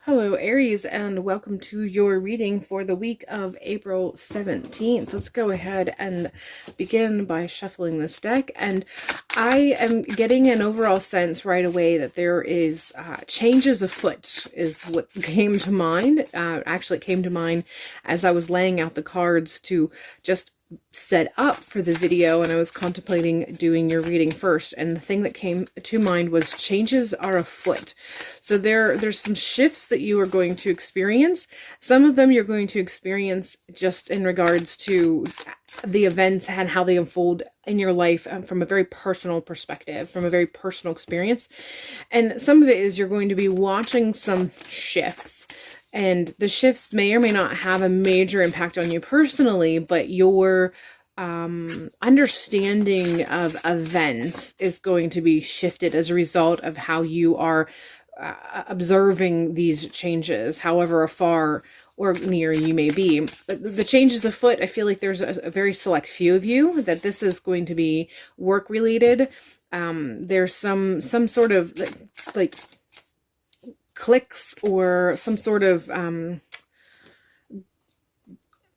Hello, Aries, and welcome to your reading for the week of April 17th. Let's go ahead and begin by shuffling this deck. And I am getting an overall sense right away that there is changes afoot is what came to mind. Actually, it came to mind as I was laying out the cards to just set up for the video, and I was contemplating doing your reading first, and the thing that came to mind was changes are afoot. So there's some shifts that you are going to experience. Some of them you're going to experience just in regards to the events and how they unfold in your life from a very personal perspective, from a very personal experience. And some of it is you're going to be watching some shifts. And the shifts may or may not have a major impact on you personally, but your understanding of events is going to be shifted as a result of how you are observing these changes, however afar or near you may be. The changes afoot, I feel like there's a very select few of you that this is going to be work related. There's some sort of like cliques or some sort of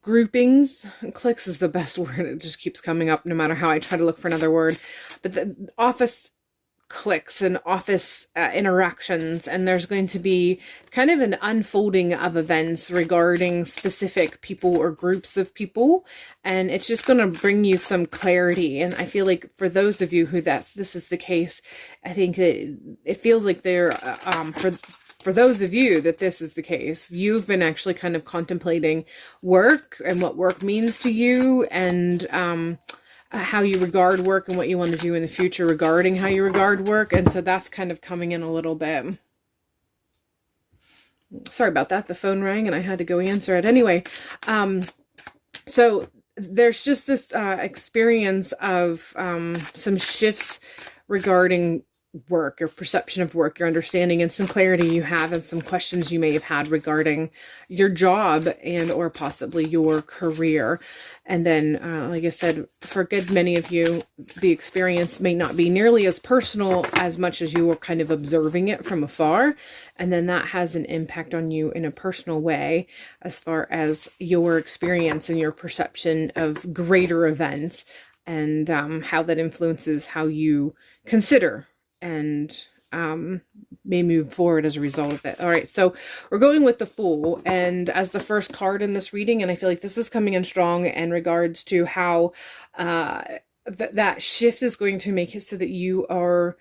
groupings. Cliques is the best word. It just keeps coming up no matter how I try to look for another word. But the office cliques and office interactions, and there's going to be kind of an unfolding of events regarding specific people or groups of people, and it's just going to bring you some clarity. And I feel like for those of you who this is the case, I think that it feels like they're for those of you that this is the case, you've been actually kind of contemplating work and what work means to you, and how you regard work and what you want to do in the future regarding how you regard work. And so that's kind of coming in a little bit. Sorry about that. The phone rang and I had to go answer it. Anyway, so there's just this experience of some shifts regarding work, your perception of work, your understanding, and some clarity you have, and some questions you may have had regarding your job and or possibly your career. And then, like I said, for a good many of you, the experience may not be nearly as personal as much as you were kind of observing it from afar. And then that has an impact on you in a personal way as far as your experience and your perception of greater events, and how that influences how you consider and may move forward as a result of it. All right, so we're going with the Fool, and as the first card in this reading, and I feel like this is coming in strong in regards to how that shift is going to make it so that you are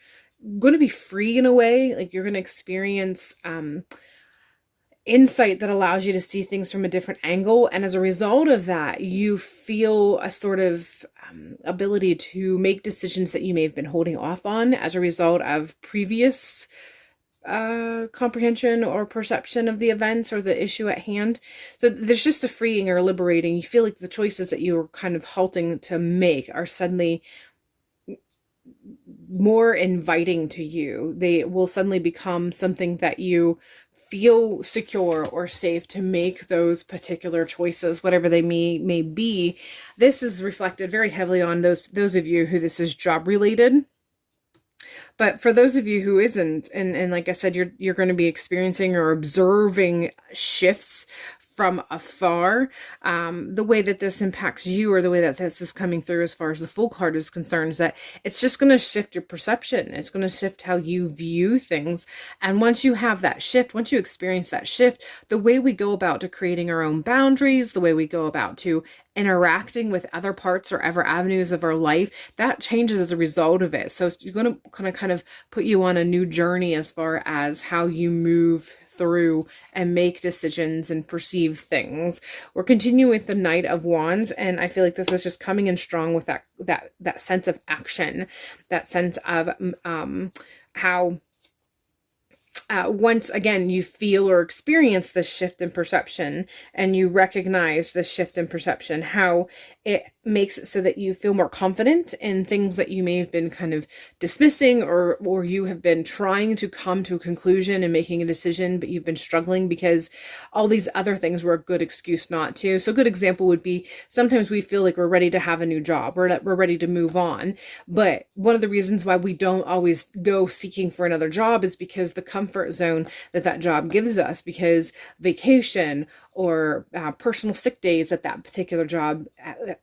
going to be free in a way. Like you're going to experience insight that allows you to see things from a different angle, and as a result of that, you feel a sort of ability to make decisions that you may have been holding off on as a result of previous comprehension or perception of the events or the issue at hand. So there's just a freeing or liberating. You feel like the choices that you were kind of halting to make are suddenly more inviting to you. They will suddenly become something that you feel secure or safe to make those particular choices, whatever they may be. This is reflected very heavily on those of you who this is job related. But for those of you who isn't, and like I said, you're going to be experiencing or observing shifts from afar. The way that this impacts you, or the way that this is coming through as far as the Fool card is concerned, is that it's just going to shift your perception. It's going to shift how you view things. And once you have that shift, once you experience that shift, the way we go about to creating our own boundaries, the way we go about to interacting with other parts or other avenues of our life, that changes as a result of it. So you're going to kind of put you on a new journey as far as how you move through and make decisions and perceive things. We're continuing with the Knight of Wands, and I feel like this is just coming in strong with that sense of action, that sense of how once again you feel or experience this shift in perception, and you recognize this shift in perception, how It makes it so that you feel more confident in things that you may have been kind of dismissing, or you have been trying to come to a conclusion and making a decision, but you've been struggling because all these other things were a good excuse not to. So a good example would be, sometimes we feel like we're ready to have a new job, or that we're ready to move on. But one of the reasons why we don't always go seeking for another job is because the comfort zone that job gives us, because vacation or personal sick days that particular job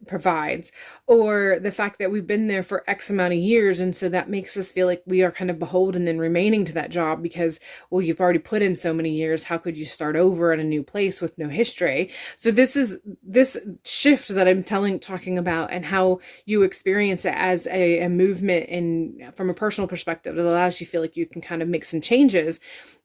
provides, or the fact that we've been there for X amount of years, and so that makes us feel like we are kind of beholden and remaining to that job because, well, you've already put in so many years, how could you start over at a new place with no history? So this shift that I'm talking about, and how you experience it as a movement from a personal perspective that allows you to feel like you can kind of make some changes.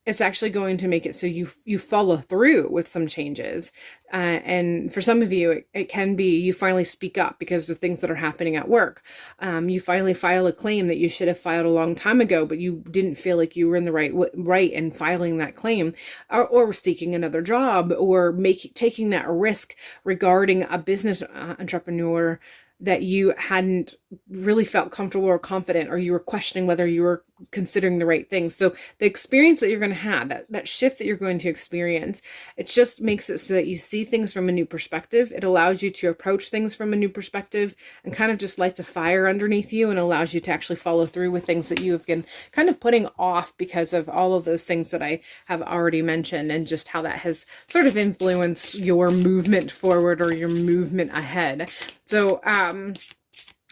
It's actually going to make it so you follow through with some changes. And for some of you, it can be you finally speak up because of things that are happening at work. You finally file a claim that you should have filed a long time ago, but you didn't feel like you were in the right in filing that claim, or seeking another job, or taking that risk regarding a business entrepreneur that you hadn't really felt comfortable or confident, or you were questioning whether you were considering the right thing. So the experience that you're going to have, that shift that you're going to experience, it just makes it so that you see things from a new perspective. It allows you to approach things from a new perspective, and kind of just lights a fire underneath you, and allows you to actually follow through with things that you have been kind of putting off because of all of those things that I have already mentioned, and just how that has sort of influenced your movement forward or your movement ahead. So,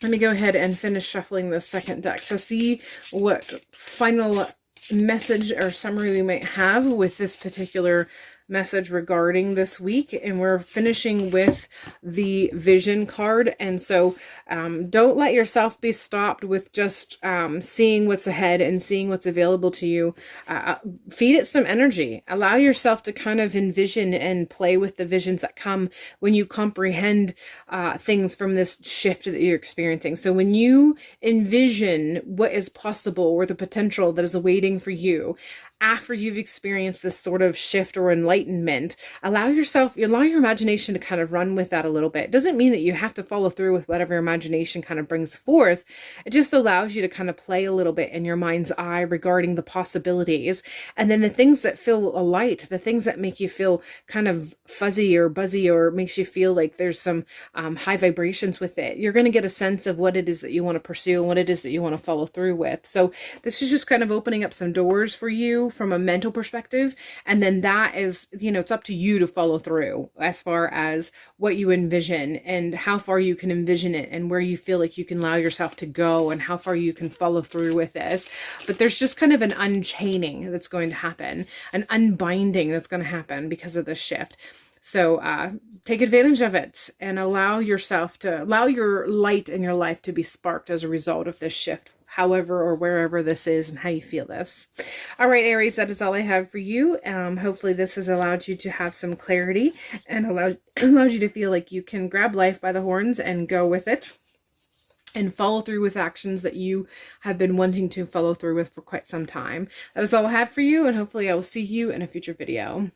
let me go ahead and finish shuffling the second deck. So see what final message or summary we might have with this particular message regarding this week. And we're finishing with the vision card. And so don't let yourself be stopped with just seeing what's ahead and seeing what's available to you. Feed it some energy. Allow yourself to kind of envision and play with the visions that come when you comprehend things from this shift that you're experiencing. So when you envision what is possible, or the potential that is awaiting for you after you've experienced this sort of shift or enlightenment, allow your imagination to kind of run with that a little bit. It doesn't mean that you have to follow through with whatever your imagination kind of brings forth. It just allows you to kind of play a little bit in your mind's eye regarding the possibilities. And then the things that feel light, the things that make you feel kind of fuzzy or buzzy, or makes you feel like there's some high vibrations with it, you're going to get a sense of what it is that you want to pursue and what it is that you want to follow through with. So this is just kind of opening up some doors for you from a mental perspective. And then that is, it's up to you to follow through as far as what you envision, and how far you can envision it, and where you feel like you can allow yourself to go, and how far you can follow through with this. But there's just kind of an unchaining that's going to happen, an unbinding that's going to happen because of this shift. So take advantage of it, and allow your light in your life to be sparked as a result of this shift, however or wherever this is, and how you feel this. All right, Aries, that is all I have for you. Hopefully this has allowed you to have some clarity, and allows you to feel like you can grab life by the horns and go with it, and follow through with actions that you have been wanting to follow through with for quite some time. That is all I have for you, and hopefully I will see you in a future video.